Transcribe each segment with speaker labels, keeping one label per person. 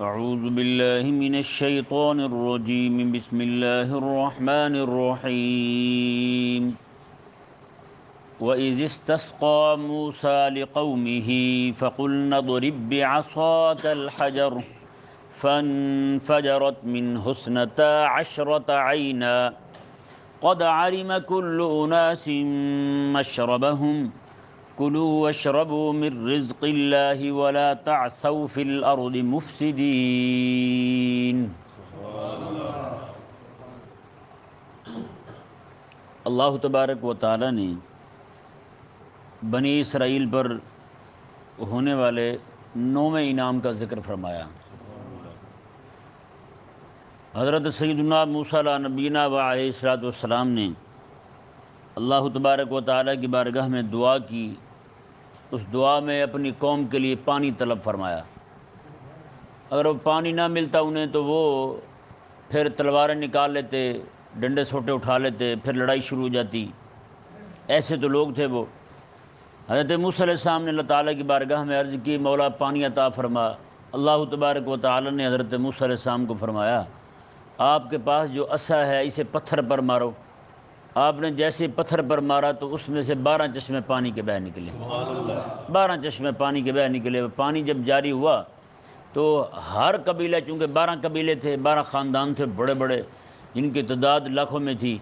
Speaker 1: اعوذ باللہ من الشیطان الرجیم بسم اللہ الرحمن الرحیم وَإِذِ اسْتَسْقَىٰ مُوسَىٰ لِقَوْمِهِ فَقُلْنَا اضْرِب بِّعَصَاكَ الْحَجَرَ فَانفَجَرَتْ مِنْهُ اثْنَتَا عَشْرَةَ عَيْنًا قَدْ عَلِمَ كُلُّ أُنَاسٍ مَّشْرَبَهُمْ كُلُوا وَاشْرَبُوا مِن رِّزْقِ اللَّهِ وَلَا تَعْثَوْا فِي الْأَرْضِ مُفْسِدِينَ۔ اللہ تبارک و تعالی نے بنی اسرائیل پر ہونے والے 9ویں انعام کا ذکر فرمایا۔ حضرت سیدنا موسیٰ علیہ نبینا و علیہ السلام نے اللہ تبارک و تعالی کی بارگاہ میں دعا کی۔ اس دعا میں اپنی قوم کے لیے پانی طلب فرمایا۔ اگر وہ پانی نہ ملتا انہیں تو وہ پھر تلواریں نکال لیتے، ڈنڈے سوٹے اٹھا لیتے، پھر لڑائی شروع ہو جاتی۔ ایسے تو لوگ تھے وہ۔ حضرت موسیٰ علیہ السلام نے اللہ تعالیٰ کی بارگاہ میں عرض کی، مولا پانی عطا فرما۔ اللہ تبارک و تعالیٰ نے حضرت موسیٰ علیہ السلام کو فرمایا، آپ کے پاس جو عصا ہے اسے پتھر پر مارو۔ آپ نے جیسے پتھر پر مارا تو اس میں سے 12 چشمے پانی کے بہہ نکلے۔ 12 چشمے پانی کے بہہ نکلے۔ پانی جب جاری ہوا تو ہر قبیلہ، چونکہ 12 قبیلے تھے، 12 خاندان تھے بڑے بڑے، جن کی تعداد لاکھوں میں تھی،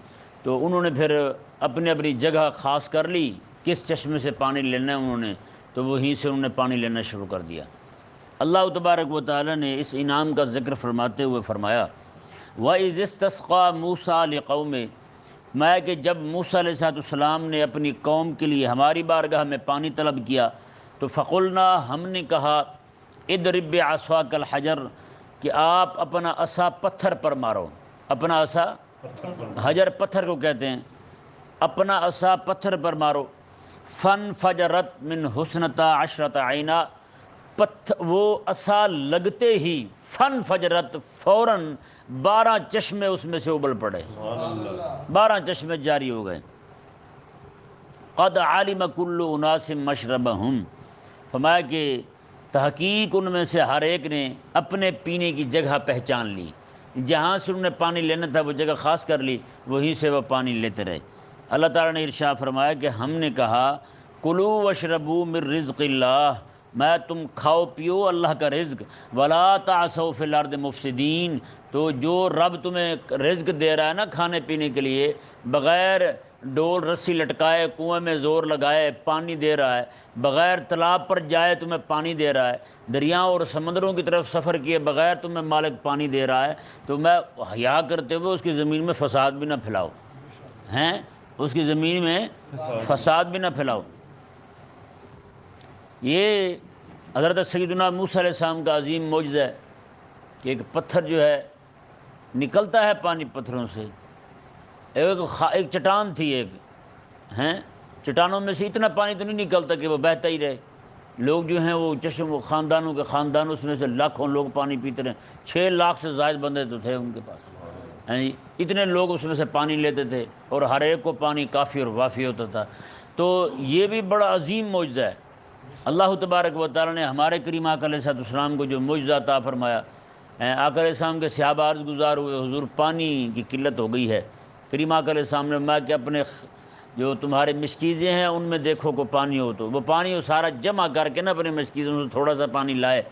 Speaker 1: تو انہوں نے پھر اپنی اپنی جگہ خاص کر لی کس چشمے سے پانی لینا ہے انہوں نے، تو وہیں سے انہوں نے پانی لینا شروع کر دیا۔ اللہ تبارک و تعالیٰ نے اس انعام کا ذکر فرماتے ہوئے فرمایا، وَإِذِ اسْتَسْقَىٰ مُوسَىٰ لِقَوْمِهِ، میں کہ جب موسیٰ علیہ السلام نے اپنی قوم کے لیے ہماری بارگاہ میں پانی طلب کیا تو فقلنا، ہم نے کہا، اضرب بعصاک الحجر، کہ آپ اپنا عصا پتھر پر مارو۔ اپنا عصا، حجر پتھر کو کہتے ہیں، اپنا عصا پتھر پر مارو۔ فانفجرت من حسنتا عشرۃ عینا، وہ عصا لگتے ہی فانفجرت، فوراً 12 چشمے اس میں سے ابل پڑے، 12 چشمے جاری ہو گئے۔ قد علم کل اناس مشربہم، فرمایا کہ تحقیق ان میں سے ہر ایک نے اپنے پینے کی جگہ پہچان لی۔ جہاں سے انہوں نے پانی لینا تھا وہ جگہ خاص کر لی، وہیں سے وہ پانی لیتے رہے۔ اللہ تعالیٰ نے ارشاد فرمایا کہ ہم نے کہا، کلوا واشربوا من رزق اللہ، میں تم کھاؤ پیو اللہ کا رزق، ولا تعثوا فی الارض مفسدین، تو جو رب تمہیں رزق دے رہا ہے نا کھانے پینے کے لیے، بغیر ڈول رسی لٹکائے کنویں میں زور لگائے پانی دے رہا ہے، بغیر تالاب پر جائے تمہیں پانی دے رہا ہے، دریاؤں اور سمندروں کی طرف سفر کیے بغیر تمہیں مالک پانی دے رہا ہے، تو میں حیا کرتے ہوئے اس کی زمین میں فساد بھی نہ پھیلاؤ، ہیں اس کی زمین میں فساد بھی نہ پھیلاؤ۔ یہ حضرت سیدنا موسیٰ علیہ السلام کا عظیم معجزہ ہے کہ ایک پتھر جو ہے نکلتا ہے پانی پتھروں سے۔ ایک چٹان تھی، ایک ہیں چٹانوں میں سے اتنا پانی تو نہیں نکلتا کہ وہ بہتا ہی رہے۔ لوگ جو ہیں وہ چشم خاندانوں کے خاندان، اس میں سے لاکھوں لوگ پانی پیتے رہے، 6 لاکھ سے زائد بندے تو تھے ان کے پاس، ہیں جی، اتنے لوگ اس میں سے پانی لیتے تھے اور ہر ایک کو پانی کافی اور وافی ہوتا تھا۔ تو یہ بھی بڑا عظیم معجزہ ہے۔ اللہ تبارک و تعالیٰ نے ہمارے کریم آقا علیہ السلام کو جو معجزہ عطا فرمایا، آقا علیہ السلام کے صحابہ عرض گزار ہوئے، حضور پانی کی قلت ہو گئی ہے۔ کریم آقا علیہ السلام نے فرمایا کہ اپنے جو تمہارے مشکیزیں ہیں ان میں دیکھو کو پانی ہو، تو وہ پانی وہ سارا جمع کر کے نا اپنے مشکیزوں سے تھوڑا سا پانی لائے۔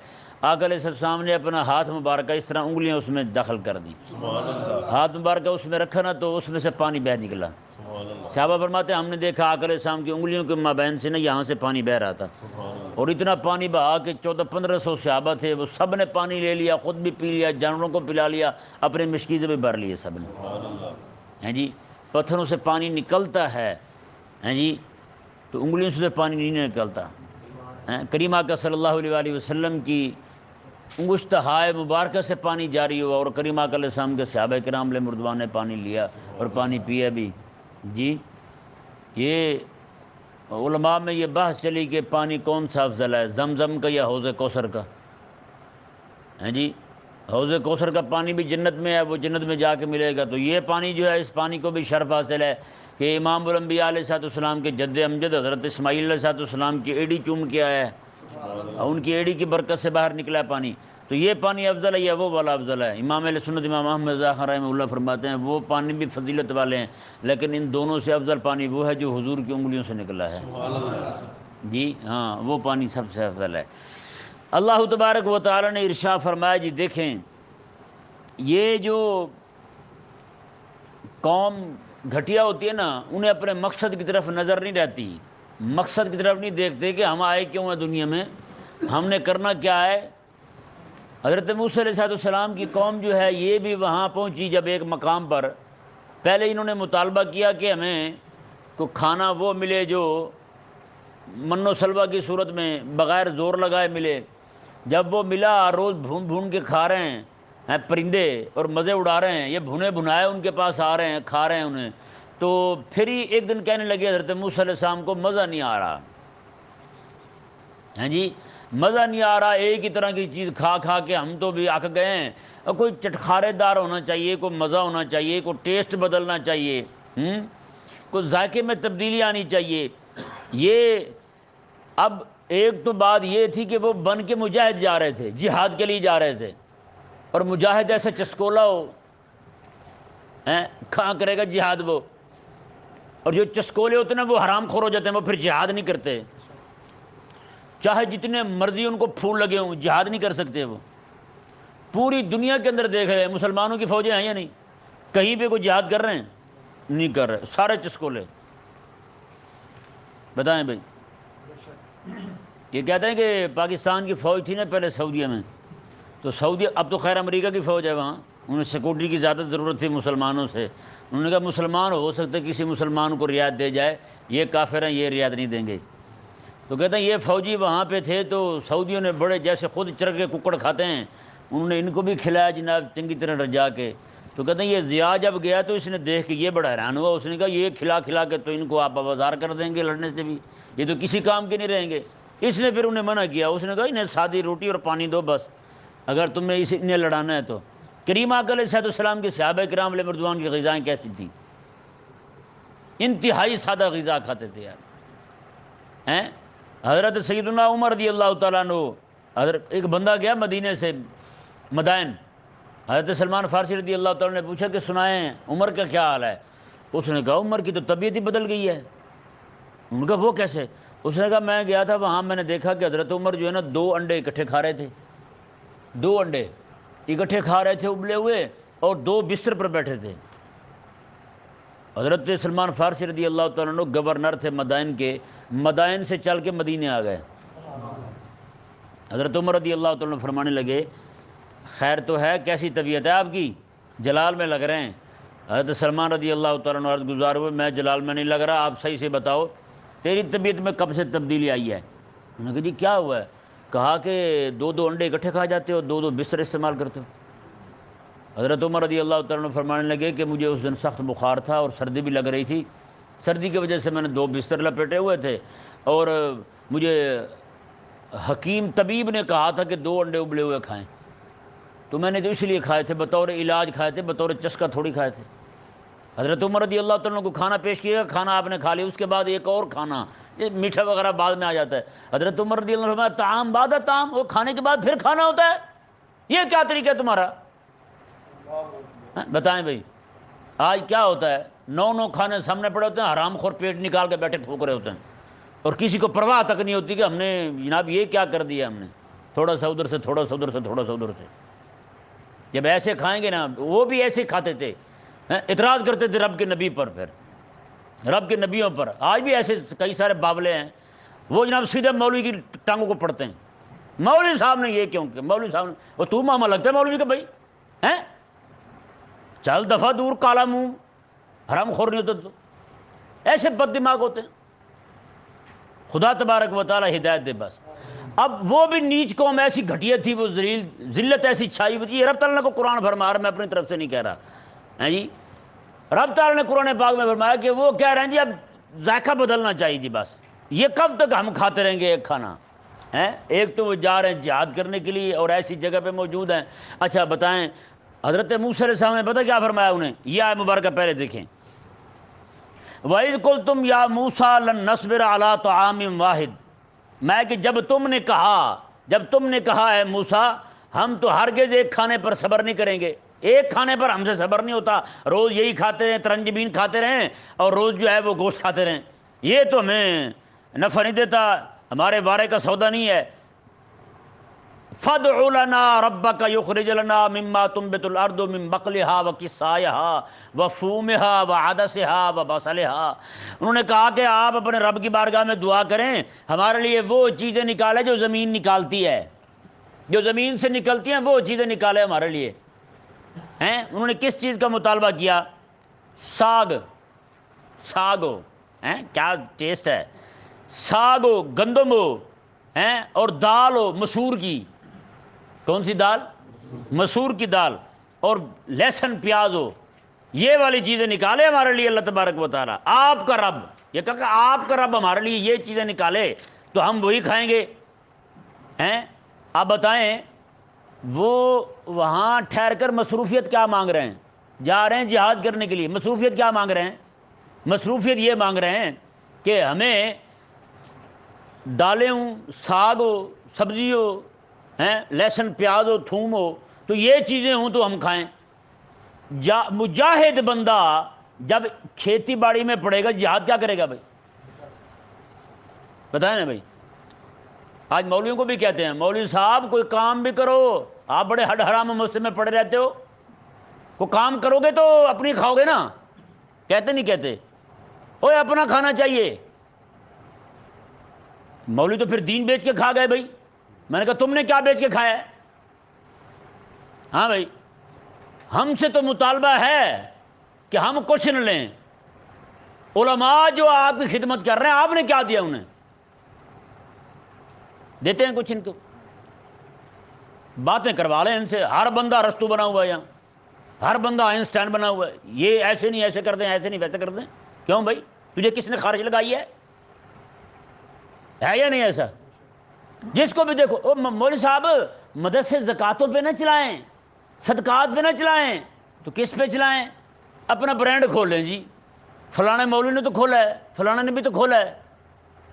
Speaker 1: آقا علیہ السلام نے اپنا ہاتھ مبارکہ اس طرح انگلیاں اس میں داخل کر دیں، ہاتھ مبارکہ اس میں رکھا نا تو اس میں سے پانی بہہ نکلا۔ صحابہ فرماتے ہیں ہم نے دیکھا آقا علیہ السلام کی انگلیوں کے مابین سے نا یہاں سے پانی بہہ رہا تھا، اور اتنا پانی بہا کہ 1400-1500 صحابہ تھے، وہ سب نے پانی لے لیا، خود بھی پی لیا، جانوروں کو پلا لیا، اپنے مشکیزیں بھی بھر لیے سب نے، ہیں جی۔ پتھروں سے پانی نکلتا ہے، ہیں جی، تو انگلیوں سے پانی نہیں نکلتا۔ کریم آقا صلی اللہ علیہ وآلہ وسلم کی انگشتہائے مبارکہ سے پانی جاری ہوا، اور کریم آقا علیہ السلام کے صحابہ کرام علیہ رضوان نے پانی لیا اور پانی پیا بھی۔ جی، یہ علماء میں یہ بحث چلی کہ پانی کون سا افضل ہے، زمزم کا یا حوض کوثر کا، ہیں جی۔ حوض کوثر کا پانی بھی جنت میں ہے، وہ جنت میں جا کے ملے گا، تو یہ پانی جو ہے اس پانی کو بھی شرف حاصل ہے کہ امام الانبیاء علیہ السلام کے جد امجد حضرت اسماعیل علیہ السلام کی ایڑی چوم کے آیا ہے، ان کی ایڑی کی برکت سے باہر نکلا ہے پانی۔ تو یہ پانی افضل ہے یا وہ والا افضل ہے؟ امام اہل سنت امام احمد ذاکر رحمہ اللہ فرماتے ہیں وہ پانی بھی فضیلت والے ہیں، لیکن ان دونوں سے افضل پانی وہ ہے جو حضور کی انگلیوں سے نکلا ہے۔ جی ہاں، وہ پانی سب سے افضل ہے۔ اللہ تبارک و تعالی نے ارشاد فرمایا، جی دیکھیں یہ جو قوم گھٹیا ہوتی ہے نا، انہیں اپنے مقصد کی طرف نظر نہیں رہتی، مقصد کی طرف نہیں دیکھتے کہ ہم آئے کیوں ہیں دنیا میں، ہم نے کرنا کیا ہے۔ حضرت موسیٰ علیہ السلام کی قوم جو ہے یہ بھی وہاں پہنچی جب ایک مقام پر، پہلے انہوں نے مطالبہ کیا کہ ہمیں تو کھانا وہ ملے جو من و سلوہ کی صورت میں بغیر زور لگائے ملے۔ جب وہ ملا، روز بھون بھون کے کھا رہے ہیں پرندے اور مزے اڑا رہے ہیں، یہ بھنے بھنائے ان کے پاس آ رہے ہیں، کھا رہے ہیں انہیں، تو پھر ہی ایک دن کہنے لگے حضرت موسیٰ علیہ السلام کو مزہ نہیں آ رہا، ہیں جی مزہ نہیں آ رہا، ایک ہی طرح کی چیز کھا کھا کے ہم تو بھی اک گئے ہیں، اور کوئی چٹخارے دار ہونا چاہیے، کوئی مزہ ہونا چاہیے، کوئی ٹیسٹ بدلنا چاہیے، کوئی ذائقے میں تبدیلی آنی چاہیے۔ یہ اب ایک تو بات یہ تھی کہ وہ بن کے مجاہد جا رہے تھے، جہاد کے لیے جا رہے تھے، اور مجاہد ایسے چسکولا ہو، کہاں کرے گا جہاد وہ، اور جو چسکولے ہوتے ہیں نا وہ حرام خور ہو جاتے ہیں، وہ پھر جہاد نہیں کرتے، چاہے جتنے مرضی ان کو پھول لگے ہوں جہاد نہیں کر سکتے۔ وہ پوری دنیا کے اندر دیکھ رہے ہیں مسلمانوں کی فوجیں ہیں یا نہیں، کہیں پہ کوئی جہاد کر رہے ہیں؟ نہیں کر رہے، سارے چسکولے۔ بتائیں بھائی، یہ کہتے ہیں کہ پاکستان کی فوج تھی نا پہلے سعودیہ میں، تو سعودی اب تو خیر امریکہ کی فوج ہے وہاں، انہیں سیکورٹی کی زیادہ ضرورت تھی مسلمانوں سے، انہوں نے کہا مسلمان ہو سکتے کسی مسلمان کو رعایت دے جائے، یہ کافر ہیں یہ رعایت نہیں دیں گے۔ تو کہتے ہیں یہ فوجی وہاں پہ تھے تو سعودیوں نے بڑے جیسے خود چرگ کے ککڑ کھاتے ہیں، انہوں نے ان کو بھی کھلایا جناب چنگی طرح رجا کے۔ تو کہتے ہیں یہ ضیاء جب گیا تو اس نے دیکھ کے یہ بڑا حیران ہوا، اس نے کہا یہ کھلا کھلا کے تو ان کو آپ بازار کر دیں گے لڑنے سے بھی، یہ تو کسی کام کے نہیں رہیں گے۔ اس نے پھر انہیں منع کیا، اس نے کہا انہیں سادی روٹی اور پانی دو بس، اگر تمہیں انہیں لڑانا ہے تو۔ کریم آقا علیہ السلام کے صحابہ کرام علیہ رضوان کی غذائیں کیسی تھیں؟ انتہائی سادہ غذا کھاتے تھے یار۔ حضرت سیدنا عمر رضی اللہ تعالیٰ عنہ، حضرت ایک بندہ گیا مدینے سے مدائن، حضرت سلمان فارسی رضی اللہ تعالیٰ نے پوچھا کہ سنائیں عمر کا کیا حال ہے؟ اس نے کہا عمر کی تو طبیعت ہی بدل گئی ہے۔ ان نے کہا وہ کیسے؟ اس نے کہا میں گیا تھا وہاں، میں نے دیکھا کہ حضرت عمر جو ہے نا 2 انڈے اکٹھے کھا رہے تھے، 2 انڈے اکٹھے کھا رہے تھے ابلے ہوئے، اور 2 بستر پر بیٹھے تھے۔ حضرت سلمان فارسی رضی اللہ تعالیٰ عنہ گورنر تھے مدائن کے، مدائن سے چل کے مدینے آ گئے۔ حضرت عمر رضی اللہ تعالیٰ عنہ فرمانے لگے خیر تو ہے، کیسی طبیعت ہے آپ کی؟ جلال میں لگ رہے ہیں۔ حضرت سلمان رضی اللہ تعالیٰ عنہ عرض گزار ہوئے میں جلال میں نہیں لگ رہا، آپ صحیح سے بتاؤ تیری طبیعت میں کب سے تبدیلی آئی ہے؟ انہوں نے کہا جی کیا ہوا ہے؟ کہا کہ 2 انڈے اکٹھے کھا جاتے ہو، 2 بستر استعمال کرتے ہو۔ حضرت عمر رضی اللہ تعالیٰ عنہ فرمانے لگے کہ مجھے اس دن سخت بخار تھا اور سردی بھی لگ رہی تھی، سردی کی وجہ سے میں نے 2 بستر لپیٹے ہوئے تھے، اور مجھے حکیم طبیب نے کہا تھا کہ 2 انڈے ابلے ہوئے کھائیں، تو میں نے تو اس لیے کھائے تھے، بطور علاج کھائے تھے، بطور چسکا تھوڑی کھائے تھے۔ حضرت عمر رضی اللہ تعالیٰ عنہ کو کھانا پیش کیا، کھانا آپ نے کھا لیا، اس کے بعد ایک اور کھانا، یہ میٹھا وغیرہ بعد میں آ جاتا ہے۔ حضرت عمر رضی اللہ عنہ طعام بعد طعام، وہ کھانے کے بعد پھر کھانا ہوتا ہے، یہ کیا طریقہ ہے تمہارا؟ بتائیں بھائی آج کیا ہوتا ہے؟ 9 کھانے سامنے پڑے ہوتے ہیں، حرام خور پیٹ نکال کے بیٹھے ٹھوک رہے ہوتے ہیں، اور کسی کو پرواہ تک نہیں ہوتی کہ ہم نے جناب یہ کیا کر دیا، ہم نے تھوڑا سا ادھر سے، تھوڑا سا ادھر سے، تھوڑا سا ادھر سے۔ جب ایسے کھائیں گے نا، وہ بھی ایسے کھاتے تھے، اعتراض کرتے تھے رب کے نبی پر، پھر رب کے نبیوں پر۔ آج بھی ایسے کئی سارے بابلے ہیں، وہ جناب سیدھے مولوی کی ٹانگوں کو پڑھتے ہیں، مولوی صاحب نے یہ کیوں کہ مولوی صاحب نے، وہ تو ماما لگتا ہے مولوی کا بھائی، ہیں چل دفعہ دور، کالا منہ، حرام خور نہیں ہوتا تو۔ ایسے بد دماغ ہوتے ہیں، خدا تبارک و تعالی ہدایت دے بس۔ اب وہ بھی نیچ قوم ایسی گھٹیا تھی، وہ ذلیل ذلت ایسی چھائی ہوئی تھی، یہ رب تعالیٰ کو قرآن فرما رہا، میں اپنی طرف سے نہیں کہہ رہا ہے جی، رب تعالیٰ نے قرآن پاک میں فرمایا کہ وہ کہہ رہے ہیں جی اب ذائقہ بدلنا چاہیے جی، بس یہ کب تک ہم کھاتے رہیں گے ایک کھانا ہے؟ ایک تو وہ جا رہے ہیں جہاد کرنے کے لیے اور ایسی جگہ پہ موجود ہیں۔ اچھا بتائیں حضرت موسیٰ علیہ السلام نے پتہ کیا فرمایا انہیں؟ یہ آیت مبارکہ پہلے دیکھیں، وَإِذْ قُلْتُمْ يَا مُوسَىٰ لَن نَّصْبِرَ عَلَىٰ طَعَامٍ وَاحِدٍ، میں کہ جب تم نے کہا اے موسیٰ ہم تو ہرگز ایک کھانے پر صبر نہیں کریں گے، ایک کھانے پر ہم سے صبر نہیں ہوتا، روز یہی کھاتے رہیں، ترنجبین کھاتے رہیں اور روز جو ہے وہ گوشت کھاتے رہیں، یہ تو ہمیں نفع نہیں دیتا، ہمارے وارے کا سودا نہیں ہے۔ فَادْعُ لَنَا رَبَّكَ يُخْرِجْ لَنَا مِمَّا تُنبِتُ الْأَرْضُ مِن بَقْلِهَا وَقِثَّائِهَا وَفُومِهَا وَعَدَسِهَا وَبَصَلِهَا۔ انہوں نے کہا کہ آپ اپنے رب کی بارگاہ میں دعا کریں ہمارے لیے وہ چیزیں نکالے جو زمین نکالتی ہے، جو زمین سے نکلتی ہیں وہ چیزیں نکالے ہمارے لیے ہیں۔ انہوں نے کس چیز کا مطالبہ کیا؟ ساگ، ساگ ہو ہیں، کیا ٹیسٹ ہے، ساگ ہو، گندم ہو ہیں، اور دال ہو مسور کی، کون سی دال؟ مسور کی دال، اور لہسن پیاز ہو، یہ والی چیزیں نکالے ہمارے لیے اللہ تبارک و تعالیٰ۔ آپ کا رب، یہ کہا کہ آپ کا رب ہمارے لیے یہ چیزیں نکالے تو ہم وہی کھائیں گے ہیں۔ آپ بتائیں وہ وہاں ٹھہر کر مصروفیت کیا مانگ رہے ہیں؟ جا رہے ہیں جہاد کرنے کے لیے، مصروفیت کیا مانگ رہے ہیں؟ مصروفیت یہ مانگ رہے ہیں کہ ہمیں دالیں ہوں، ساگ ہو، سبزی ہو ہیں، لہسن پیاز ہو، تھوم ہو، تو یہ چیزیں ہوں تو ہم کھائیں۔ مجاہد بندہ جب کھیتی باڑی میں پڑے گا جہاد کیا کرے گا بھائی؟ بتائیں نا بھائی۔ آج مولویوں کو بھی کہتے ہیں مولوی صاحب کوئی کام بھی کرو، آپ بڑے ہڈ حرام مسجد میں پڑے رہتے ہو، کوئی کام کرو گے تو اپنی کھاؤ گے نا، کہتے نہیں کہتے؟ اوے اپنا کھانا چاہیے۔ مولوی تو پھر دین بیچ کے کھا گئے بھائی۔ میں نے کہا تم نے کیا بیچ کے کھایا ہے؟ ہاں بھائی، ہم سے تو مطالبہ ہے کہ ہم کچھ نہ لیں، علماء جو آپ کی خدمت کر رہے ہیں آپ نے کیا دیا انہیں؟ دیتے ہیں کچھ ان کو؟ باتیں کروا لیں ان سے، ہر بندہ رستو بنا ہوا ہے یہاں، ہر بندہ آئنسٹائن بنا ہوا ہے، یہ ایسے نہیں ایسے کر دیں، ایسے نہیں ویسے کر دیں۔ کیوں بھائی؟ تجھے کس نے خارج لگائی ہے یا نہیں ایسا؟ جس کو بھی دیکھو، او مولوی صاحب مدرسے زکاتوں پہ نہ چلائیں، صدقات پہ نہ چلائیں، تو کس پہ چلائیں؟ اپنا برانڈ کھول لیں جی، فلانے مولوی نے تو کھولا ہے، فلانے نے بھی تو کھولا ہے،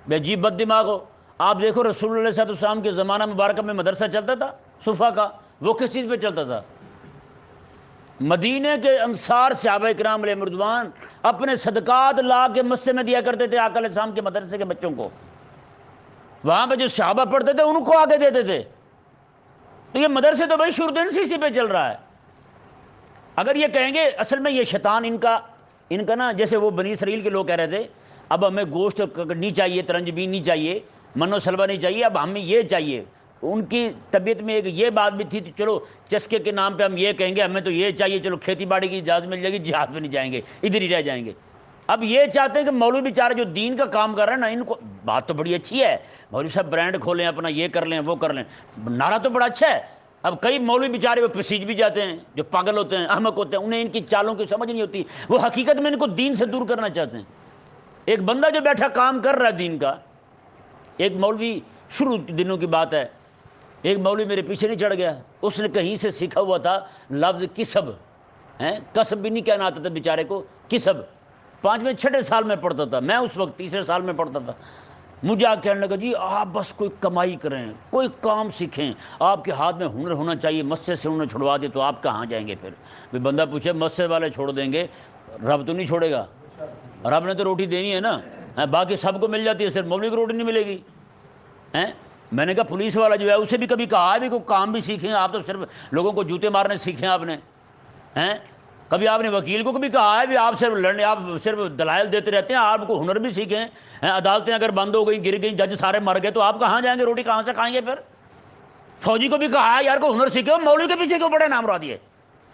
Speaker 1: بے جی بد دماغ ہو۔ آپ دیکھو رسول اللہ صلی اللہ علیہ وسلم کے زمانہ مبارکہ میں مدرسہ چلتا تھا صفا کا، وہ کس چیز پہ چلتا تھا؟ مدینے کے انصار صحابہ کرام علیہ رضوان اپنے صدقات لا کے مسجد میں دیا کرتے تھے آقا علیہ السلام کے مدرسے کے بچوں کو، وہاں پہ جو صحابہ پڑھتے تھے ان کو آگے دیتے تھے۔ تو یہ مدرسے تو بھائی شروع دن سے اسی پہ چل رہا ہے۔ اگر یہ کہیں گے اصل میں یہ شیطان ان کا نا، جیسے وہ بنی اسرائیل کے لوگ کہہ رہے تھے اب ہمیں گوشت نہیں چاہیے، ترنجبین نہیں چاہیے، من و سلوہ نہیں چاہیے، اب ہمیں یہ چاہیے۔ ان کی طبیعت میں ایک یہ بات بھی تھی کہ چلو چسکے کے نام پہ ہم یہ کہیں گے ہمیں تو یہ چاہیے، چلو کھیتی باڑی کی اجازت مل جائے گی، جہاد میں نہیں جائیں گے، ادھر ہی رہ جائیں گے۔ اب یہ چاہتے ہیں کہ مولوی بیچارے جو دین کا کام کر رہے ہیں نا، ان کو بات تو بڑی اچھی ہے، مولوی صاحب برانڈ کھولیں اپنا، یہ کر لیں وہ کر لیں، نعرہ تو بڑا اچھا ہے۔ اب کئی مولوی بیچارے وہ پسیج بھی جاتے ہیں، جو پاگل ہوتے ہیں، احمق ہوتے ہیں، انہیں ان کی چالوں کی سمجھ نہیں ہوتی، وہ حقیقت میں ان کو دین سے دور کرنا چاہتے ہیں۔ ایک بندہ جو بیٹھا کام کر رہا ہے دین کا، ایک مولوی، شروع دنوں کی بات ہے، ایک مولوی میرے پیچھے نہیں چڑھ گیا، اس نے کہیں سے سیکھا ہوا تھا لفظ کسب، کسب بھی نہیں کہنا آتا تھا بیچارے کو، کسب 5ویں 6 سال میں پڑھتا تھا، میں اس وقت 3 سال میں پڑھتا تھا۔ مجھے آ کہنے لگا جی آپ بس کوئی کمائی کریں، کوئی کام سیکھیں، آپ کے ہاتھ میں ہنر ہونا چاہیے، مسجد سے انہیں چھڑوا دے تو آپ کہاں جائیں گے؟ پھر بندہ پوچھے مسجد والے چھوڑ دیں گے، رب تو نہیں چھوڑے گا، رب نے تو روٹی دینی ہے نا، باقی سب کو مل جاتی ہے، صرف مولوی کو روٹی نہیں ملے گی۔ میں نے کہا پولیس والا جو ہے اسے بھی کبھی کہا ہے بھی کوئی کام بھی سیکھیں، آپ تو صرف لوگوں کو جوتے مارنے سیکھیں آپ نے، کبھی آپ نے وکیل کو بھی کہا ہے بھی آپ صرف لڑنے، آپ صرف دلائل دیتے رہتے ہیں، آپ کو ہنر بھی سیکھیں، عدالتیں اگر بند ہو گئیں، گر گئیں، جج سارے مر گئے تو آپ کہاں جائیں گے؟ روٹی کہاں سے کھائیں گے پھر؟ فوجی کو بھی کہا ہے یار کو ہنر سیکھو، مولوی کے پیچھے کیوں بڑے نام را دیے؟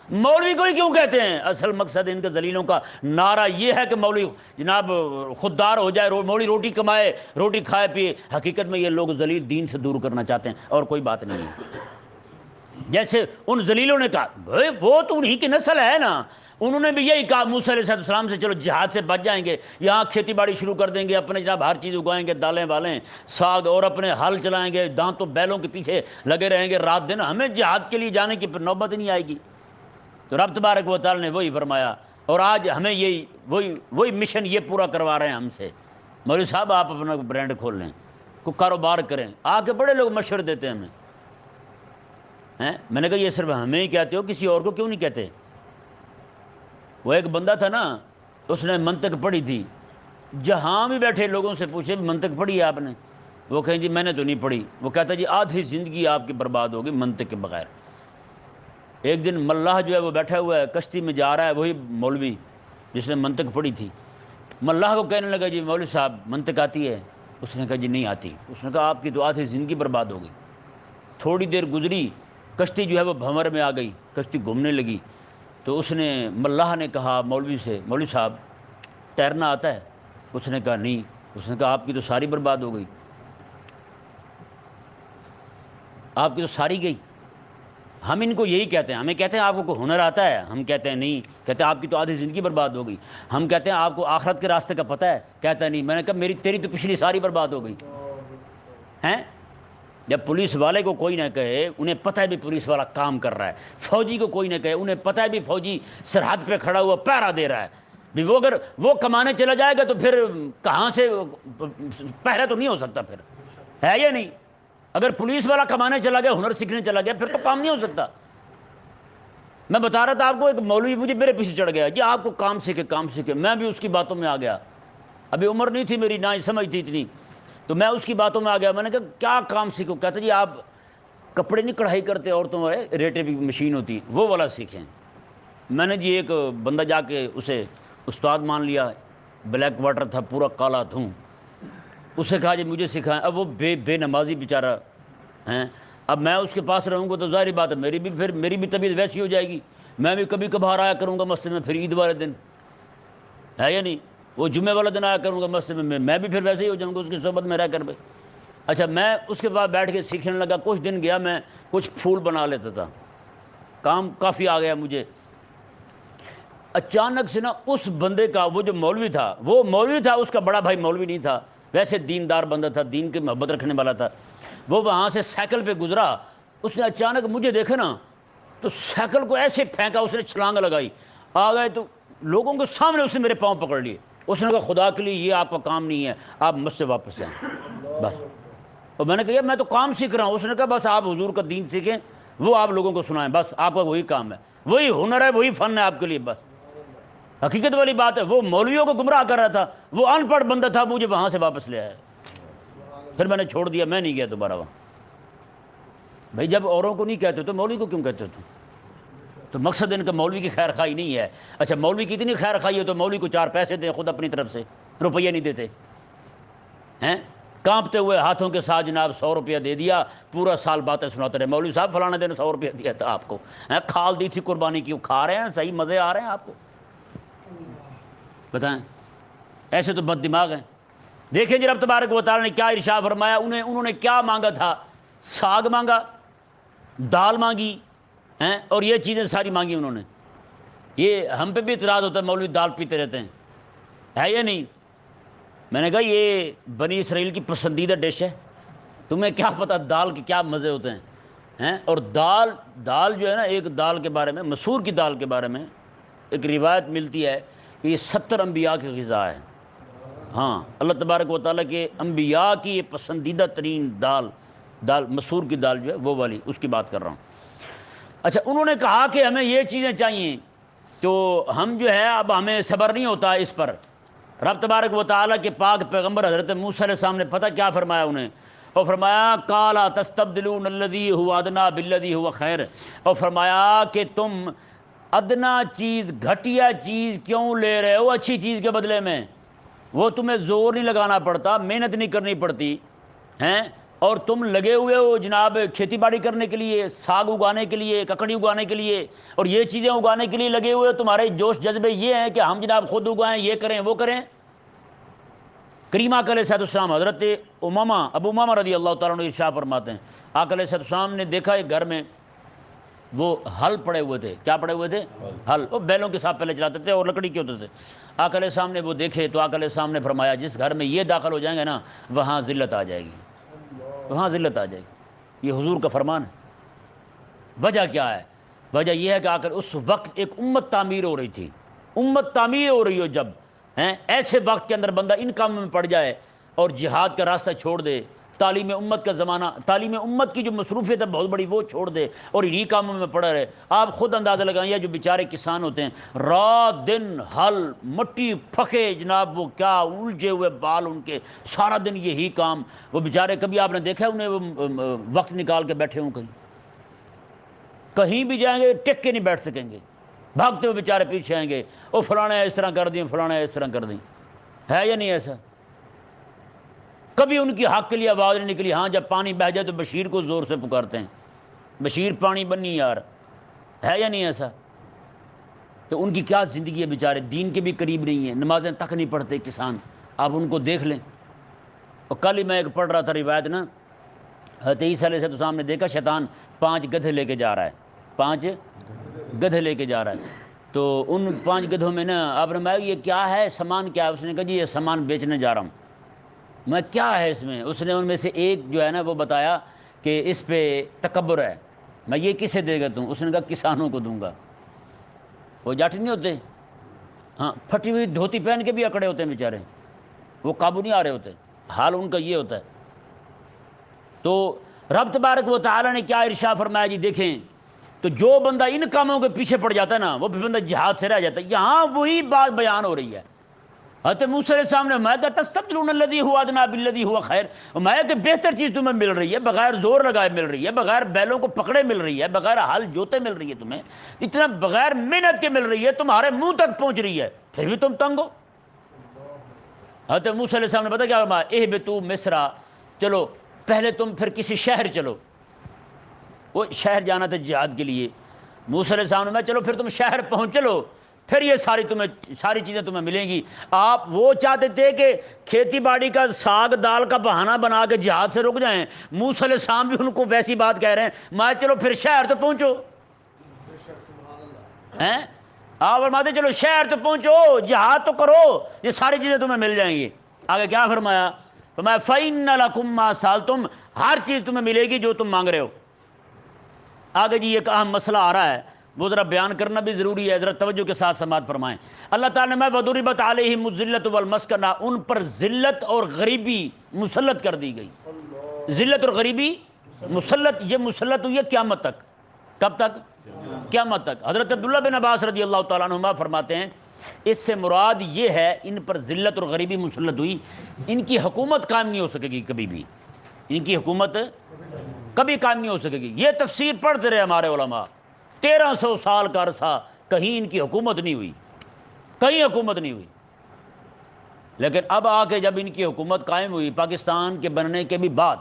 Speaker 1: مولوی کو ہی کیوں کہتے ہیں؟ اصل مقصد ان کے ذلیلوں کا نعرہ یہ ہے کہ مولوی جناب خوددار ہو جائے، مولوی روٹی کمائے، روٹی کھائے پیے۔ حقیقت میں یہ لوگ ذلیل دین سے دور کرنا چاہتے ہیں اور کوئی بات نہیں ہے۔ جیسے ان ذلیلوں نے کہا بھائی وہ تو انہی کی نسل ہے نا، انہوں نے بھی یہی کہا موسیٰ علیہ السلام سے چلو جہاد سے بچ جائیں گے، یہاں کھیتی باڑی شروع کر دیں گے، اپنے جناب ہر چیز اگائیں گے، دالیں والیں ساگ، اور اپنے ہل چلائیں گے، دانتوں بیلوں کے پیچھے لگے رہیں گے رات دن، ہمیں جہاد کے لیے جانے کی پھر نوبت نہیں آئے گی۔ تو رب تبارک و تعالی نے وہی فرمایا، اور آج ہمیں یہی وہی مشن یہ پورا کروا رہے ہیں ہم سے، مولوی صاحب آپ اپنا برانڈ کھول لیں، کوئی کاروبار کریں، آ کے بڑے لوگ مشورے دیتے ہیں ہمیں، ہیں؟ میں نے کہا یہ صرف ہمیں ہی کہتے ہو، کسی اور کو کیوں نہیں کہتے؟ وہ ایک بندہ تھا نا، اس نے منطق پڑھی تھی، جہاں بھی بیٹھے لوگوں سے پوچھے منطق پڑھی ہے آپ نے؟ وہ کہیں جی میں نے تو نہیں پڑھی۔ وہ کہتا جی آدھی زندگی آپ کی برباد ہوگی منطق کے بغیر۔ ایک دن ملاح جو ہے وہ بیٹھا ہوا ہے، کشتی میں جا رہا ہے، وہی مولوی جس نے منطق پڑھی تھی، ملاح کو کہنے لگا جی مولوی صاحب منطق آتی ہے؟ اس نے کہا جی نہیں آتی۔ اس نے کہا آپ کی تو آدھی زندگی برباد ہو گئی۔ تھوڑی دیر گزری، کشتی جو ہے وہ بھنور میں آ گئی، کشتی گھومنے لگی، تو اس نے ملاح نے کہا مولوی سے، مولوی صاحب تیرنا آتا ہے؟ اس نے کہا نہیں۔ اس نے کہا آپ کی تو ساری برباد ہو گئی، آپ کی تو ساری گئی۔ ہم ان کو یہی کہتے ہیں، ہمیں کہتے ہیں آپ کو کوئی ہنر آتا ہے؟ ہم کہتے ہیں نہیں۔ کہتے ہیں آپ کی تو آدھی زندگی برباد ہو گئی۔ ہم کہتے ہیں آپ کو آخرت کے راستے کا پتہ ہے؟ کہتا ہے نہیں۔ میں نے کہا تیری تو پچھلی ساری برباد ہو گئی ہیں۔ جب پولیس والے کو کوئی نہ کہے، انہیں پتہ ہے بھی پولیس والا کام کر رہا ہے، فوجی کو کوئی نہ کہے، انہیں پتہ ہے بھی فوجی سرحد پہ کھڑا ہوا پہرا دے رہا ہے بھی، وہ اگر وہ کمانے چلا جائے گا تو پھر کہاں سے پہرا تو نہیں ہو سکتا، پھر ہے یا نہیں؟ اگر پولیس والا کمانے چلا گیا، ہنر سیکھنے چلا گیا، پھر تو کام نہیں ہو سکتا۔ میں بتا رہا تھا آپ کو، ایک مولوی مجھے میرے پیچھے چڑھ گیا جی آپ کو کام سیکھے کام سیکھے، میں بھی اس کی باتوں میں آ گیا۔ ابھی عمر نہیں تھی میری، نہ ہی سمجھ تھی اتنی، تو میں اس کی باتوں میں آ گیا۔ میں نے کہا کیا کام سیکھو؟ کہتے جی آپ کپڑے نہیں کڑھائی کرتے عورتوں میں، ریٹے بھی مشین ہوتی وہ والا سیکھیں۔ میں نے جی ایک بندہ جا کے اسے استاد مان لیا، بلیک واٹر تھا پورا کالا دھوں، اسے کہا جی مجھے سکھائیں۔ اب وہ بے نمازی بیچارہ ہیں، اب میں اس کے پاس رہوں گا تو ظاہری بات ہے میری بھی طبیعت ویسی ہو جائے گی۔ میں بھی کبھی کبھار آیا کروں گا مسجد میں، پھر عید والے دن ہے یا نہیں، وہ جمعے والا دن آیا کروں گا مسجد میں بھی پھر ویسے ہی ہو جاؤں گا اس کی صحبت میں رہ کر بھی۔ اچھا میں اس کے بعد بیٹھ کے سیکھنے لگا، کچھ دن گیا، میں کچھ پھول بنا لیتا تھا، کام کافی آ گیا مجھے۔ اچانک سے نا اس بندے کا، وہ جو مولوی تھا اس کا بڑا بھائی مولوی نہیں تھا، ویسے دیندار بندہ تھا، دین کی محبت رکھنے والا تھا، وہ وہاں سے سائیکل پہ گزرا، اس نے اچانک مجھے دیکھا نا تو سائیکل کو ایسے پھینکا، اس نے چھلانگ لگائی، آ گئے تو لوگوں کے سامنے اس نے میرے پاؤں پکڑ لیے۔ اس نے کہا خدا کے لیے یہ آپ کا کام نہیں ہے، آپ مجھ سے واپس جائیں بس۔ اور میں نے کہا میں تو کام سیکھ رہا ہوں۔ اس نے کہا بس آپ حضور کا دین سیکھیں، وہ آپ لوگوں کو سنائیں، بس آپ کا وہی کام ہے، وہی ہنر ہے، وہی فن ہے آپ کے لیے بس۔ حقیقت والی بات ہے، وہ مولویوں کو گمراہ کر رہا تھا، وہ ان پڑھ بندہ تھا، مجھے وہاں سے واپس لے آیا۔ پھر میں نے چھوڑ دیا، میں نہیں گیا دوبارہ وہاں۔ بھائی جب اوروں کو نہیں کہتے تو مولوی کو کیوں کہتے ہو؟ تو مقصد ان کا مولوی کی خیر خواہی نہیں ہے۔ اچھا مولوی کی اتنی خیر خواہی ہو تو مولوی کو 4 پیسے دیں خود اپنی طرف سے، روپیہ نہیں دیتے ہیں؟ کانپتے ہوئے ہاتھوں کے ساتھ جناب 100 روپیہ دے دیا، پورا سال باتیں سناتے رہے، مولوی صاحب فلانا دن 100 روپیہ دیا تھا آپ کو، کھال دی تھی قربانی کی، کھا رہے ہیں صحیح، مزے آ رہے ہیں آپ کو؟ بتائیں، ایسے تو بد دماغ ہیں۔ دیکھیں جی رب تبارک و تعالیٰ نے کیا ارشاد فرمایا، انہوں نے کیا مانگا تھا؟ ساگ مانگا، دال مانگی ہیں، اور یہ چیزیں ساری مانگی انہوں نے۔ یہ ہم پہ بھی اعتراض ہوتا ہے مولوی دال پیتے رہتے ہیں، ہے یا نہیں؟ میں نے کہا یہ بنی اسرائیل کی پسندیدہ ڈش ہے، تمہیں کیا پتہ دال کے کیا مزے ہوتے ہیں؟ اور دال جو ہے نا، ایک دال کے بارے میں، مسور کی دال کے بارے میں ایک روایت ملتی ہے کہ یہ 70 انبیاء کی غذا ہے۔ ہاں، اللہ تبارک و تعالیٰ کے انبیاء کی یہ پسندیدہ ترین دال مسور کی دال جو ہے وہ والی، اس کی بات کر رہا ہوں۔ اچھا انہوں نے کہا کہ ہمیں یہ چیزیں چاہیے، تو ہم جو ہے اب ہمیں صبر نہیں ہوتا اس پر۔ رب تبارک و تعالیٰ کے پاک پیغمبر حضرت موسیٰ علیہ السلام نے پتہ کیا فرمایا انہیں؟ اور فرمایا قالا تستبدلون الذی هو ادنی بالذی هو خیر، اور فرمایا کہ تم ادنا چیز، گھٹیا چیز کیوں لے رہے ہو اچھی چیز کے بدلے میں؟ وہ تمہیں زور نہیں لگانا پڑتا، محنت نہیں کرنی پڑتی ہیں، اور تم لگے ہوئے ہو جناب کھیتی باڑی کرنے کے لیے، ساگ اگانے کے لیے، ککڑی اگانے کے لیے، اور یہ چیزیں اگانے کے لیے لگے ہوئے ہو۔ تمہارے جوش جذبے یہ ہیں کہ ہم جناب خود اگائیں، یہ کریں وہ کریں۔ کریم آقا علیہ السلام، حضرت ابو امامہ رضی اللہ تعالیٰ عنہ ارشاد فرماتے ہیں، آقا علیہ السلام نے دیکھا ایک گھر میں وہ ہل پڑے ہوئے تھے۔ کیا پڑے ہوئے تھے؟ ہل، وہ بیلوں کے ساتھ پہلے چلاتے تھے اور لکڑی کے ہوتے تھے۔ آقا علیہ السلام نے وہ دیکھے تو آقا علیہ السلام نے فرمایا جس گھر میں یہ داخل ہو جائیں گے نا، وہاں ذلت آ جائے گی، وہاں ذلت آ جائے گی۔ یہ حضور کا فرمان ہے۔ وجہ کیا ہے؟ وجہ یہ ہے کہ آخر اس وقت ایک امت تعمیر ہو رہی تھی، امت تعمیر ہو رہی ہو جب ایسے وقت کے اندر بندہ ان کاموں میں پڑ جائے اور جہاد کا راستہ چھوڑ دے تعلیم امت کا زمانہ، تعلیم امت کی جو مصروفیت ہے بہت بڑی، وہ چھوڑ دے اور انہی کاموں میں پڑا رہے۔ آپ خود اندازہ لگائیں، یہ جو بیچارے کسان ہوتے ہیں، رات دن ہل مٹی پھکے جناب، وہ کیا الجھے ہوئے بال ان کے، سارا دن یہی کام، وہ بیچارے کبھی آپ نے دیکھا ہے انہیں وہ وقت نکال کے بیٹھے ہوں کہیں بھی جائیں گے ٹک کے نہیں بیٹھ سکیں گے، بھاگتے ہوئے بیچارے پیچھے آئیں گے، وہ فلانے اس طرح کر دیں، فلانے اس طرح کر دیں، ہے یا نہیں ایسا؟ کبھی ان کی حق کے لیے آواز نہیں نکلی۔ ہاں جب پانی بہہ جائے تو بشیر کو زور سے پکارتے ہیں، بشیر پانی بنی یار، ہے یا نہیں ایسا؟ تو ان کی کیا زندگی ہے بیچارے، دین کے بھی قریب نہیں ہیں، نمازیں تک نہیں پڑھتے کسان، آپ ان کو دیکھ لیں۔ اور کل ہی میں ایک پڑھ رہا تھا روایت نا، حضرت عیسیٰ علیہ السلام نے دیکھا شیطان 5 گدھے لے کے جا رہا ہے، 5 گدھے لے کے جا رہا ہے، تو ان 5 گدھوں میں نا آپ نے میں یہ کیا ہے سامان کیا ہے؟ اس نے کہا جی یہ سامان بیچنے جا رہا ہوں۔ میں کیا ہے اس میں؟ اس نے ان میں سے ایک جو ہے نا وہ بتایا کہ اس پہ تکبر ہے۔ میں یہ کسے دے گا تم؟ اس نے کہا کسانوں کو دوں گا۔ وہ جٹ نہیں ہوتے، ہاں پھٹی ہوئی دھوتی پہن کے بھی اکڑے ہوتے ہیں بیچارے، وہ قابو نہیں آ رہے ہوتے، حال ان کا یہ ہوتا ہے۔ تو رب تبارک و تعالی نے کیا ارشاد فرمایا جی دیکھیں، تو جو بندہ ان کاموں کے پیچھے پڑ جاتا ہے نا وہ بندہ جہاد سے رہ جاتا ہے۔ یہاں وہی بات بیان ہو رہی ہے۔ حضرت موسیٰ علیہ السلام نے فرمایا تستبدلون الذی هو ادنی بالذی هو خیر، فرمایا کہ بہتر چیز تمہیں مل رہی ہے، بغیر زور لگائے مل رہی ہے، بغیر بیلوں کو پکڑے مل رہی ہے، بغیر ہل جوتے مل رہی ہے، تمہیں اتنا بغیر محنت کے مل رہی ہے، تمہارے منہ تک پہنچ رہی ہے، پھر بھی تم تنگ ہو۔ حضرت موسیٰ علیہ السلام نے پتہ کیا فرمایا؟ اہبطوا مصر، چلو پہلے تم پھر کسی شہر چلو۔ وہ شہر جانا تھا جہاد کے لیے۔ موسیٰ علیہ السلام نے میں چلو پھر تم شہر پہنچ لو، پھر یہ ساری چیزیں تمہیں ملیں گی۔ آپ وہ چاہتے تھے کہ کھیتی باڑی کا ساگ دال کا بہانہ بنا کے جہاد سے رک جائیں، موسیٰ علیہ السلام بھی ان کو ویسی بات کہہ رہے ہیں، میں چلو پھر شہر تو پہنچو ہیں، آپ فرماتے چلو شہر تو پہنچو، جہاد تو کرو، یہ ساری چیزیں تمہیں مل جائیں گی۔ آگے کیا فرمایا؟ فرمایا فَإِنَّ لَكُمْ مَا سَأَلْتُمْ، ہر چیز تمہیں ملے گی جو تم مانگ رہے ہو۔ آگے جی ایک اہم مسئلہ آ رہا ہے، وہ ذرا بیان کرنا بھی ضروری ہے، ذرا توجہ کے ساتھ سماعت فرمائیں۔ اللہ تعالیٰ نے وَضُرِبَتْ عَلَيْهِمُ الذِّلَّةُ وَالْمَسْكَنَةُ، ان پر ذلت اور غریبی مسلط کر دی گئی۔ ذلت اور غریبی مسلط، یہ مسلط ہوئی ہے قیامت تک۔ کب تک؟ قیامت تک۔ حضرت عبداللہ بن عباس رضی اللہ تعالیٰ عنہما فرماتے ہیں اس سے مراد یہ ہے ان پر ذلت اور غریبی مسلط ہوئی، ان کی حکومت قائم نہیں ہو سکے گی کبھی بھی، ان کی حکومت کبھی قائم نہیں ہو سکے گی۔ یہ تفسیر پڑھتے رہے ہمارے علماء، 1300 سال کا عرصہ کہیں ان کی حکومت نہیں ہوئی، کہیں حکومت نہیں ہوئی۔ لیکن اب آ کے جب ان کی حکومت قائم ہوئی پاکستان کے بننے کے بھی بعد،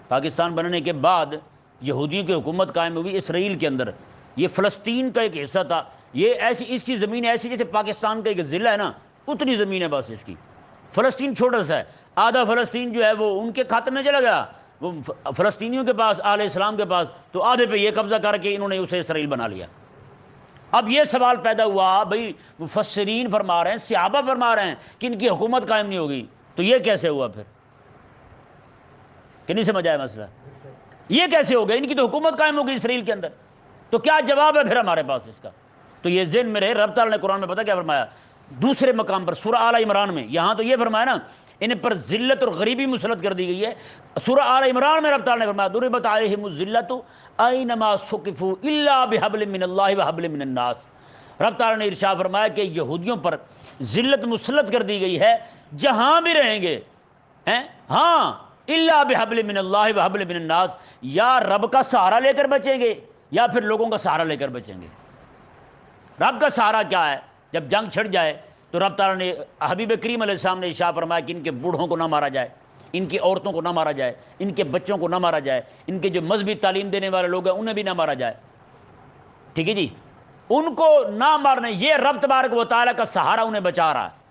Speaker 1: پاکستان بننے کے بعد یہودیوں کی حکومت قائم ہوئی اسرائیل کے اندر۔ یہ فلسطین کا ایک حصہ تھا، یہ ایسی، اس کی زمین ایسی جیسے پاکستان کا ایک ضلع ہے نا، اتنی زمین ہے بس اس کی۔ فلسطین چھوٹا سا ہے، آدھا فلسطین جو ہے وہ ان کے کھاتے میں چلا گیا، وہ فلسطینیوں کے پاس، آل اسلام کے پاس، تو آدھے پہ یہ قبضہ کر کے انہوں نے اسے اسرائیل بنا لیا۔ اب یہ سوال پیدا ہوا بھئی مفسرین فرما رہے ہیں، صحابہ فرما رہے ہیں کہ ان کی حکومت قائم نہیں ہوگی، تو یہ کیسے ہوا پھر؟ کہ نہیں سمجھ آیا مسئلہ؟ یہ کیسے ہو گیا؟ ان کی تو حکومت قائم ہو گئی اسرائیل کے اندر، تو کیا جواب ہے پھر ہمارے پاس اس کا؟ تو یہ ذہن میں رہے، رب تعالیٰ نے قرآن میں پتہ کیا فرمایا دوسرے مقام پر سورہ آل عمران میں؟ یہاں تو یہ فرمایا نا ان پر ذلت اور غریبی مسلط کر دی گئی ہے، سورہ آل عمران میں رب تعالیٰ نے فرمایا ضربت علیہم الذلۃ اینما ثقفوا الا بحبل من اللہ وحبل من الناس۔ رب تعالیٰ نے ارشاد فرمایا کہ یہودیوں پر ذلت مسلط کر دی گئی ہے جہاں بھی رہیں گے، ہاں الا بحبل من اللہ وحبل من الناس، یا رب کا سہارا لے کر بچیں گے یا پھر لوگوں کا سہارا لے کر بچیں گے۔ رب کا سہارا کیا ہے؟ جب جنگ چھڑ جائے تو رب تعالیٰ نے حبیب کریم علیہ السلام نے ارشاد فرمایا کہ ان کے بوڑھوں کو نہ مارا جائے، ان کی عورتوں کو نہ مارا جائے، ان کے بچوں کو نہ مارا جائے، ان کے جو مذہبی تعلیم دینے والے لوگ ہیں انہیں بھی نہ مارا جائے، ٹھیک ہے جی، ان کو نہ مارنے، یہ رب تبارک و تعالیٰ کا سہارا انہیں بچا رہا ہے۔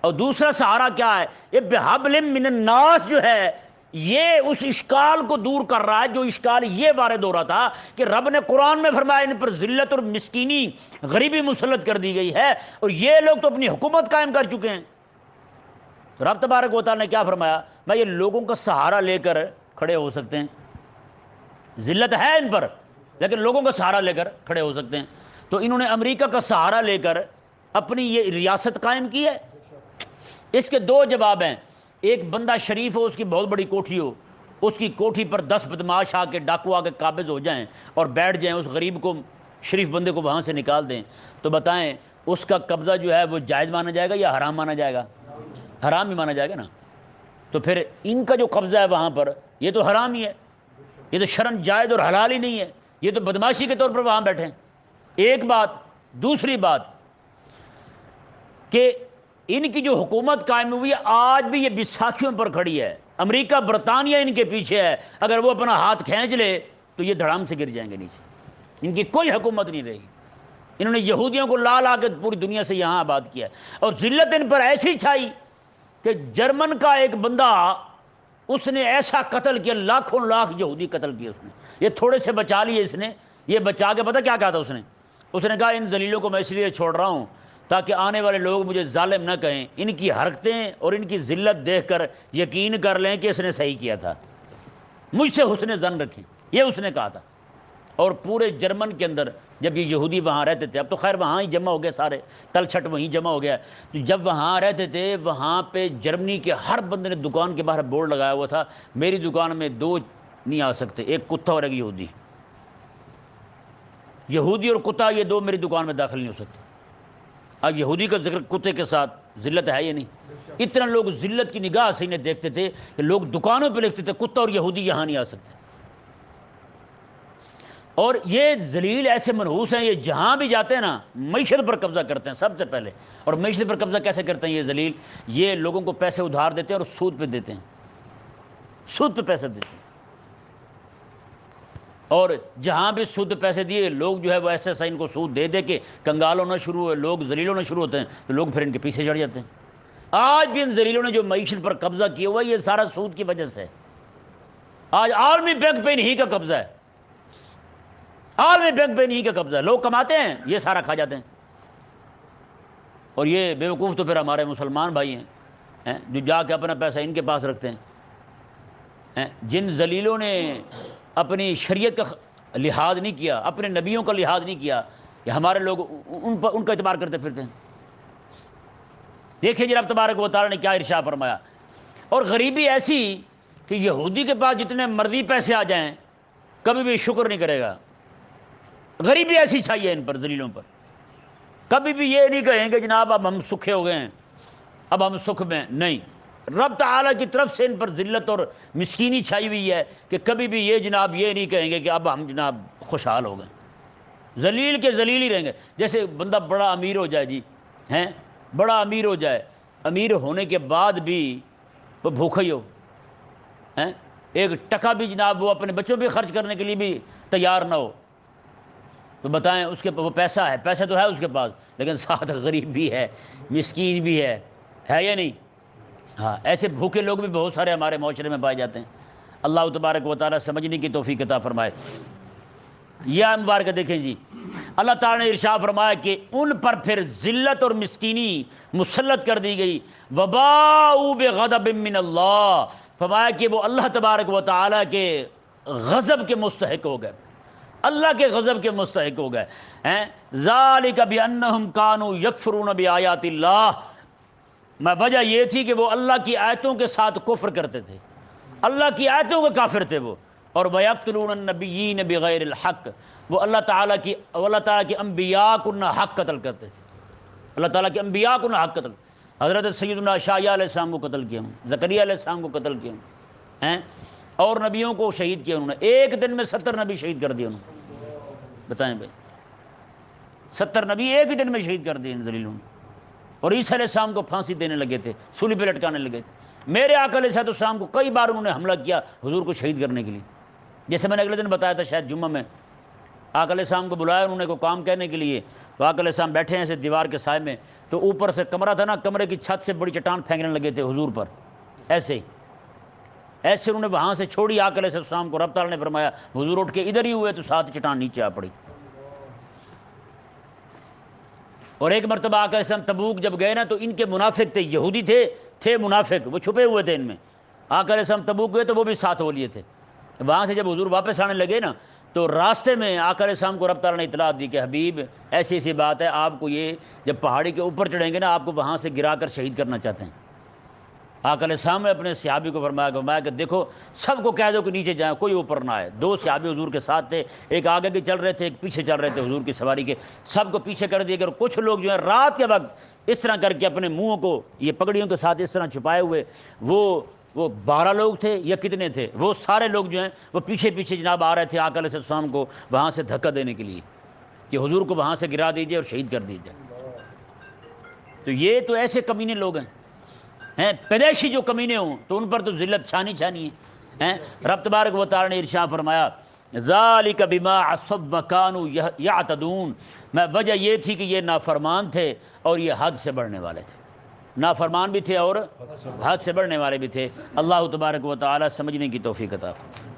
Speaker 1: اور دوسرا سہارا کیا ہے؟ یہ بحبل من الناس جو ہے، یہ اس اشکال کو دور کر رہا ہے جو اشکال یہ وارد ہو رہا تھا کہ رب نے قرآن میں فرمایا ان پر ذلت اور مسکینی غریبی مسلط کر دی گئی ہے، اور یہ لوگ تو اپنی حکومت قائم کر چکے ہیں۔ تو رب تبارک و تعالیٰ نے کیا فرمایا؟ میں یہ لوگوں کا سہارا لے کر کھڑے ہو سکتے ہیں، ذلت ہے ان پر لیکن لوگوں کا سہارا لے کر کھڑے ہو سکتے ہیں۔ تو انہوں نے امریکہ کا سہارا لے کر اپنی یہ ریاست قائم کی ہے۔ اس کے دو جواب ہیں، ایک بندہ شریف ہو، اس کی بہت بڑی کوٹھی ہو، اس کی کوٹھی پر 10 بدماش آ کے، ڈاکو آ کے قابض ہو جائیں اور بیٹھ جائیں، اس غریب کو، شریف بندے کو وہاں سے نکال دیں، تو بتائیں اس کا قبضہ جو ہے وہ جائز مانا جائے گا یا حرام مانا جائے گا؟ حرام ہی مانا جائے گا نا۔ تو پھر ان کا جو قبضہ ہے وہاں پر، یہ تو حرام ہی ہے، یہ تو شرعاً جائز اور حلال ہی نہیں ہے، یہ تو بدماشی کے طور پر وہاں بیٹھے ہیں۔ ایک بات۔ دوسری بات کہ ان کی جو حکومت قائم ہوئی ہے آج بھی یہ بیساکھیوں پر کھڑی ہے، امریکہ برطانیہ ان کے پیچھے ہے، اگر وہ اپنا ہاتھ کھینچ لے تو یہ دھڑام سے گر جائیں گے نیچے، ان کی کوئی حکومت نہیں رہی۔ انہوں نے یہودیوں کو لا لا کے پوری دنیا سے یہاں آباد کیا ہے، اور ذلت ان پر ایسی چھائی کہ جرمن کا ایک بندہ، اس نے ایسا قتل کیا، لاکھوں لاکھ یہودی قتل کیے اس نے، یہ تھوڑے سے بچا لیے اس نے۔ یہ بچا کے پتہ کیا کہا تھا اس نے کہا ان ذلیلوں کو میں اس لیے چھوڑ رہا ہوں تاکہ آنے والے لوگ مجھے ظالم نہ کہیں، ان کی حرکتیں اور ان کی ذلت دیکھ کر یقین کر لیں کہ اس نے صحیح کیا تھا، مجھ سے حسن ظن رکھیں، یہ اس نے کہا تھا۔ اور پورے جرمن کے اندر جب یہ یہودی وہاں رہتے تھے، اب تو خیر وہاں ہی جمع ہو گئے سارے، تل چھٹ وہیں جمع ہو گیا، تو جب وہاں رہتے تھے وہاں پہ جرمنی کے ہر بندے نے دکان کے باہر بورڈ لگایا ہوا تھا، میری دکان میں 2 نہیں آ سکتے، ایک کتا اور ایک یہودی، یہودی اور کتا یہ 2 میری دکان میں داخل نہیں ہو سکتے۔ اب یہودی کا ذکر کتے کے ساتھ ذلت ہے یا نہیں؟ اتنا لوگ ذلت کی نگاہ سے انہیں دیکھتے تھے کہ لوگ دکانوں پہ لکھتے تھے کتا اور یہودی یہاں نہیں آ سکتے۔ اور یہ ذلیل ایسے منحوس ہیں، یہ جہاں بھی جاتے ہیں نا معیشت پر قبضہ کرتے ہیں سب سے پہلے۔ اور معیشت پر قبضہ کیسے کرتے ہیں یہ ذلیل؟ یہ لوگوں کو پیسے ادھار دیتے ہیں اور سود پہ دیتے ہیں، سود پہ پیسے دیتے ہیں، اور جہاں بھی سود پیسے دیے لوگ جو ہے وہ ایسا ان کو سود دے دے کے کنگال ہونا شروع ہوئے، لوگ ذلیل ہونا شروع ہوتے ہیں، تو لوگ پھر ان کے پیچھے چڑھ جاتے ہیں۔ آج بھی ان ذلیلوں نے جو معیشت پر قبضہ کیا ہوا ہے یہ سارا سود کی وجہ سے ہے۔ آج عالمی بینک پہ انہی کا قبضہ ہے، عالمی بینک پہ انہی کا قبضہ ہے، لوگ کماتے ہیں یہ سارا کھا جاتے ہیں۔ اور یہ بیوقوف تو پھر ہمارے مسلمان بھائی ہیں جو جا کے اپنا پیسہ ان کے پاس رکھتے ہیں۔ جن ذلیلوں نے اپنی شریعت کا لحاظ نہیں کیا، اپنے نبیوں کا لحاظ نہیں کیا، یہ ہمارے لوگ ان کا اعتبار کرتے پھرتے ہیں۔ دیکھیں جناب تبارک و تعالیٰ نے کیا ارشاد فرمایا۔ اور غریبی ایسی کہ یہودی کے پاس جتنے مرضی پیسے آ جائیں کبھی بھی شکر نہیں کرے گا، غریبی ایسی چھائی ہے ان پر، ذلیلوں پر، کبھی بھی یہ نہیں کہیں گے جناب اب ہم سکھے ہو گئے ہیں، اب ہم سکھ میں نہیں۔ رب تعالیٰ کی طرف سے ان پر ذلت اور مسکینی چھائی ہوئی ہے کہ کبھی بھی یہ جناب یہ نہیں کہیں گے کہ اب ہم جناب خوشحال ہو گئے، ذلیل کے ذلیل ہی رہیں گے۔ جیسے بندہ بڑا امیر ہو جائے، جی ہیں بڑا امیر ہو جائے، امیر ہونے کے بعد بھی وہ بھوکا ہی ہو، ایک ٹکا بھی جناب وہ اپنے بچوں پہ خرچ کرنے کے لیے بھی تیار نہ ہو، تو بتائیں اس کے وہ پیسہ ہے، پیسہ تو ہے اس کے پاس لیکن ساتھ غریب بھی ہے، مسکین بھی ہے یا نہیں؟ ہاں، ایسے بھوکے لوگ بھی بہت سارے ہمارے معاشرے میں پائے جاتے ہیں۔ اللہ تبارک و تعالیٰ سمجھنے کی توفیق عطا فرمائے۔ یہ مبارکہ دیکھیں جی، اللہ تعالیٰ نے ارشاد فرمایا کہ ان پر پھر ذلت اور مسکینی مسلط کر دی گئی، وباؤ بغضب من اللہ، فرمایا کہ وہ اللہ تبارک و تعالیٰ کے غضب کے مستحق ہو گئے، اللہ کے غضب کے مستحق ہو گئے۔ ذالک بانہم کانوا یکفرون بآیات اللہ، وجہ یہ تھی کہ وہ اللہ کی آیتوں کے ساتھ کفر کرتے تھے، اللہ کی آیتوں کے کافر تھے وہ، اور وَيَقْتُلُونَ النَّبِيِّينَ بِغَيْرِ الْحَقِّ، وہ اللہ تعالیٰ کے انبیاء کو نہ حق قتل کرتے تھے، اللہ تعالیٰ کے انبیاء کو نہ حق قتل۔ حضرت سیدنا عیسیٰ علیہ السلام کو قتل کیا، زکریا علیہ السلام کو قتل کیا، اور نبیوں کو شہید کیا انہوں نے، ایک دن میں 70 نبی شہید کر دیے انہوں نے، بتائیں بھائی 70 نبی ایک ہی دن میں شہید کر دیے ان ذلیلوں نے۔ اور عیسیٰ علیہ السلام کو پھانسی دینے لگے تھے، سولی پہ لٹکانے لگے تھے۔ میرے آقا علیہ السلام کو کئی بار انہوں نے حملہ کیا حضور کو شہید کرنے کے لیے، جیسے میں نے اگلے دن بتایا تھا شاید جمعہ میں، آقا علیہ السلام کو بلایا انہوں نے کوئی کام کہنے کے لیے، تو آقا علیہ السلام بیٹھے ہیں ایسے دیوار کے سائے میں، تو اوپر سے کمرہ تھا نا، کمرے کی چھت سے بڑی چٹان پھینکنے لگے تھے حضور پر، ایسے انہوں نے وہاں سے چھوڑی آقا علیہ السلام کو، رب تعالیٰ نے فرمایا حضور اٹھ کے ادھر ہی ہوئے تو ساتھ چٹان نیچے آ پڑی۔ اور ایک مرتبہ آقا علیہ السلام تبوک جب گئے نا تو ان کے منافق تھے، یہودی تھے منافق، وہ چھپے ہوئے تھے ان میں، آقا علیہ السلام تبوک گئے تو وہ بھی ساتھ ہو لیے تھے۔ وہاں سے جب حضور واپس آنے لگے نا تو راستے میں آقا علیہ السلام کو رب تعالیٰ نے اطلاع دی کہ حبیب ایسی ایسی بات ہے، آپ کو یہ جب پہاڑی کے اوپر چڑھیں گے نا آپ کو وہاں سے گرا کر شہید کرنا چاہتے ہیں۔ آقا علیہ السلام نے اپنے صحابی کو فرمایا کہ دیکھو سب کو کہہ دو کہ نیچے جائیں، کوئی اوپر نہ آئے۔ 2 صحابی حضور کے ساتھ تھے، ایک آگے کے چل رہے تھے، ایک پیچھے چل رہے تھے حضور کی سواری کے، سب کو پیچھے کر دیا کہ کچھ لوگ جو ہیں رات کے وقت اس طرح کر کے اپنے منہوں کو یہ پگڑیوں کے ساتھ اس طرح چھپائے ہوئے، وہ 12 لوگ تھے یا کتنے تھے، وہ سارے لوگ جو ہیں وہ پیچھے پیچھے جناب آ رہے تھے آقا علیہ السلام کو وہاں سے دھکا دینے کے لیے کہ حضور کو وہاں سے گرا دیجئے اور شہید کر دیجئے۔ تو یہ تو ایسے کمینے لوگ ہیں پیدائشی جو کمینے ہوں تو ان پر تو ذلت چھانی چھانی ہے۔ رب تبارک و تعالی نے ارشاد فرمایا ذالک بما عصوا وکانوا یعتدون، میں وجہ یہ تھی کہ یہ نافرمان تھے اور یہ حد سے بڑھنے والے تھے، نافرمان بھی تھے اور حد سے بڑھنے والے بھی تھے۔ اللہ تبارک و تعالی سمجھنے کی توفیق عطا فرمائے۔